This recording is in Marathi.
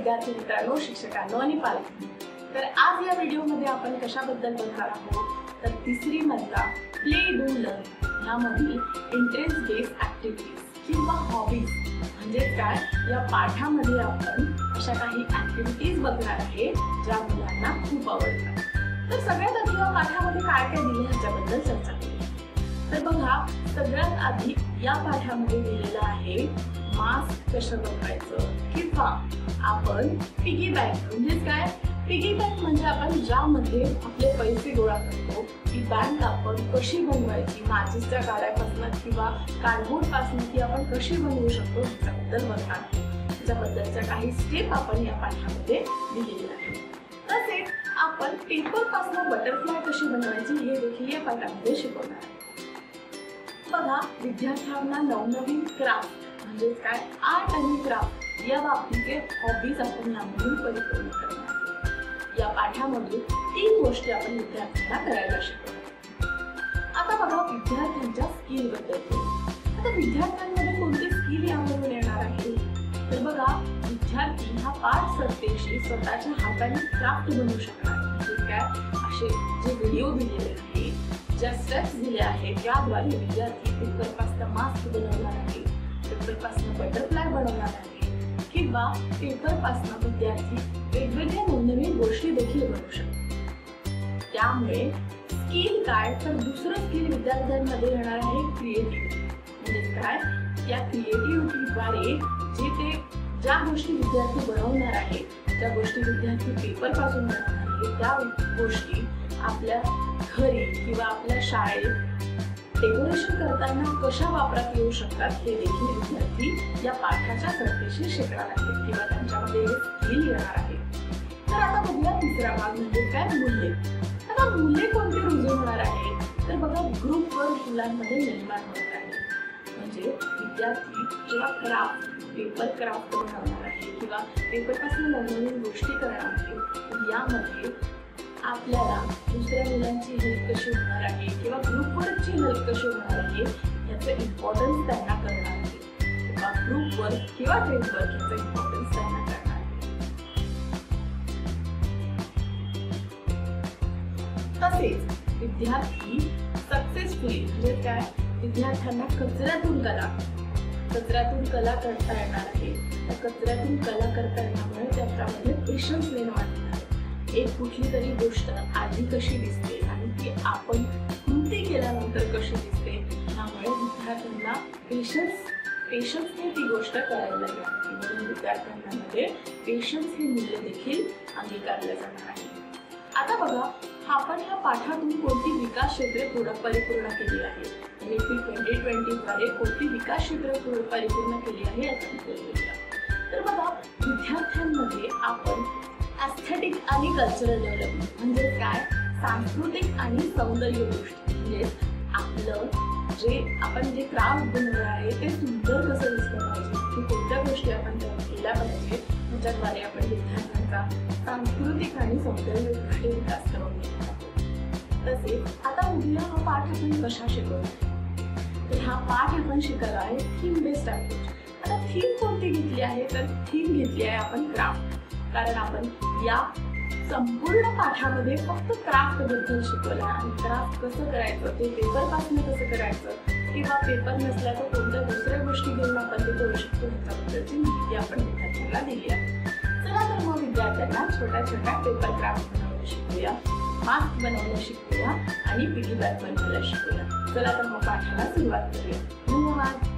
विद्यार्थी मित्रांनो, शिक्षकांनो आणि पालकांनो, तर आज या व्हिडिओमध्ये आपण कशाबद्दल बोलणार आहोत तर तिसरी मधला प्ले डू लर्न यामधील इंटरेस्ट बेस्ड ऍक्टिव्हिटीज किंवा हॉबीज म्हणजे काय या पाठामध्ये आपण अशा काही ऍक्टिव्हिटीज बघणार आहे ज्या मुलांना खूप आवडतात। तर सगळ्यात आधी या पाठामध्ये काय काय दिले ह्याच्याबद्दल चर्चा करूया। तर बघा, सगळ्यात आधी या पाठामध्ये दिलेलं आहे मास्क कसं बनवायचं किंवा आपण पिगी बँक म्हणजे काय। पिगी बँक म्हणजे आपण ज्यामध्ये आपले पैसे गोळा करतो ती बँक आपण कशी बनवायची, माचीसच्या काड्यापासून किंवा कार्डबोर्ड पासून ती आपण कशी बनवू शकतो याबद्दल बघणार आहोत। त्याच्याबद्दलच्या काही स्टेप आपण या पाठामध्ये दिलेल्या आहेत। तसेच आपण पेपर पासून बटरफ्लाय कशी बनवायची हे देखील या पाठामध्ये शिकवणार आहोत। बघा, विद्यार्थ्यांना नवनवीन क्राफ्ट म्हणजे काय आर्ट आणि क्राफ्ट या बाबतीचे हॉबीज आपण यामधून परिपूर्ण करणार आहोत। या पाठामधून 3 गोष्टी आपण विद्यार्थ्यांना करायला शिकवणार। आता बघा, विद्यार्थ्यांच्या स्किल बद्दल आता विद्यार्थ्यांमध्ये कोणते स्किल यामधून येणार आहे तर बघा, विद्यार्थी हा पाठसरतेशी स्वतःच्या हाताने क्राफ्ट बनवू शकणार आहे। म्हणजे काय असे जे व्हिडिओ दिलेले आहेत, ज्या स्टेप्स दिल्या आहेत त्याद्वारे विद्यार्थी पेपरपासून मास्क बनवणार आहे, पेपरपासून बटरफ्लाय बनवणार आहे किंवा पेपरपासून विद्यार्थी वेगवेगळ्या नवनवीन गोष्टी देखील बनवू शकतात। त्यामुळे स्किल काय तर दुसरं स्किल विद्यार्थ्यांमध्ये येणार आहे क्रिएटिव्हिटी। म्हणजे काय या क्रिएटिव्हिटीद्वारे ज्या गोष्टी विद्यार्थी बनवणार आहे, ज्या गोष्टी विद्यार्थी पेपरपासून बनवणार आहे त्या गोष्टी आपल्या घरी किंवा आपल्या शाळेत डेकोरेशन करताना कशा वापरात येऊ शकतात हे देखील विद्यार्थी या पाठाच्या सरतेशी शिकणार आहेत किंवा त्यांच्यामध्ये हे स्किल येणार आहे। तर आता बघूया तिसरा भाग म्हणजे काय मूल्ये। आता मूल्ये कोणती रुजू होणार आहे तर बघा, ग्रुपवर मुलांमध्ये निर्माण होणार आहे। म्हणजे विद्यार्थी जेव्हा क्राफ्ट पेपर क्राफ्ट बनवणार आहे किंवा पेपरपासून नवनवीन गोष्टी करणार आहे, यामध्ये आपल्याला दुसऱ्या मुलांची हेल्प कशी होणार आहे किंवा ग्रुपवरची हेल्प कशी होणार आहे याचं इम्पॉर्टन्स त्यांना करणार आहे किंवा ग्रुपवर किंवा टीमवर्क याचं इम्पॉर्टन्स त्यांना करणार आहे। तसेच विद्यार्थी सक्सेसफुली म्हणजे काय विद्यार्थ्यांना कचऱ्यातून कला करता येणार आहे। त्या कचऱ्यातून कला करता येण्यामुळे त्याच्यामध्ये पेशन्स निर्माण होणार आहे। एक कुठली तरी गोष्ट आधी कशी दिसते आणि ती आपण कृती केल्यानंतर कशी दिसते त्यामुळे विद्यार्थ्यांना पेशन्सने ती गोष्ट करायला लागते। म्हणून विद्यार्थ्यांमध्ये पेशन्स हे मूल्य देखील अंगीकारले जाणार आहे। आता बघा, आपण या पाठातून कोणती विकास क्षेत्रे परिपूर्ण केली आहे, NEP 2020 द्वारे कोणती विकास क्षेत्रे परिपूर्ण केली आहे याचा बघूया। तर बघा, विद्यार्थ्यांमध्ये आपण एस्थेटिक आणि कल्चरल डेव्हलपमेंट म्हणजे काय सांस्कृतिक आणि सौंदर्य गोष्टी म्हणजे आपण जे क्राफ्ट बनवणार आहे ते सुंदर कसं दिसलं पाहिजे, कोणत्या गोष्टी आपण केल्या पाहिजे त्याच्याद्वारे आपण विद्यार्थ्यांचा सांस्कृतिक आणि सौंदर्य गोष्टी विकास करून घेणार आहोत। तसेच आता उद्या हा पाठ आपण कशा शिकवणार तर हा पाठ आपण शिकला आहे थीम बेस्ड अप्रोच। आता थीम कोणती घेतली आहे तर थीम घेतली आहे आपण क्राफ्ट, कारण आपण या संपूर्ण पाठामध्ये फक्त क्राफ्ट बद्दल शिकवलं आणि क्राफ्ट कसं करायचं ते पेपर पासून कसं करायचं किंवा पेपर नसल्या तर कोणत्या दुसऱ्या गोष्टी घेऊन आपण ते करू शकतो याच्याबद्दलची माहिती आपण विद्यार्थ्यांना दिली आहे। चला तर मग विद्यार्थ्यांना छोट्या छोट्या पेपर क्राफ्ट बनवणं शिकूया, मास्क बनवणं शिकूया आणि पिगी बँक बनवायला शिकूया। चला तर मग पाठाला सुरुवात करूया। धन्यवाद।